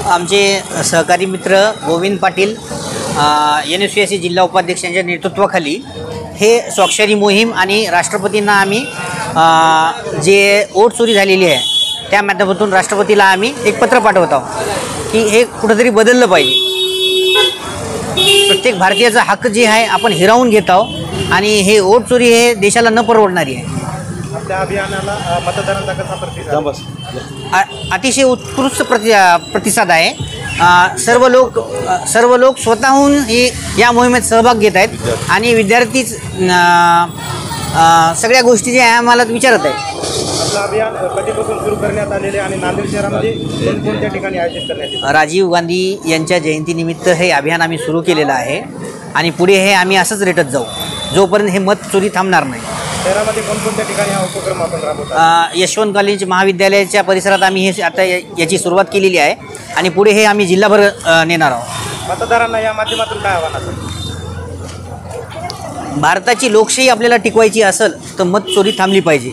आमचे सहकारी मित्र गोविंद पाटील NSUIC जिल्हा उपाध्यक्षांच्या नेतृत्वाखाली हे स्वाक्षरी मोहीम आणि राष्ट्रपतींना आम्ही जे वोट चोरी झालेली आहे त्या माध्यमातून राष्ट्रपतीला आम्ही एक पत्र पाठवत आहोत की हे कुठंतरी बदललं पाहिजे। प्रत्येक भारतीयाचा हक्क जे आहे आपण हिरावून घेत आहोत आणि हे वोट चोरी हे देशाला न परवडणारी आहे। आपल्या अभियानाला मतदारांचा कसा प्रतिसाद? अतिशय उत्कृष्ट प्रतिसाद आहे। सर्व लोक स्वतःहून या मोहिमेत सहभाग घेत आहेत आणि विद्यार्थीच सगळ्या गोष्टी जे आहे आम्हाला विचारत आहेत। आपलं अभियान कधीपासून सुरू करण्यात आलेले आणि नांदेड शहरामध्ये कोणत्या ठिकाणी आयोजित करण्यात येते? राजीव गांधी यांच्या जयंतीनिमित्त हे अभियान आम्ही सुरू केलेलं आहे आणि पुढे हे आम्ही असंच रेटत जाऊ जोपर्यंत हे मत चोरी थांबणार नाही। शहरामध्ये कोणकोणत्या ठिकाणी हा उपक्रम आपण राबवतो? यशवंत कॉलेज महाविद्यालयाच्या परिसरात आम्ही हे आता याची सुरुवात केलेली आहे आणि पुढे हे आम्ही जिल्हाभर नेणार आहोत। मतदारांना या माध्यमातून काय आव्हान असेल? भारताची लोकशाही आपल्याला टिकवायची असेल तर मत चोरी थांबली पाहिजे।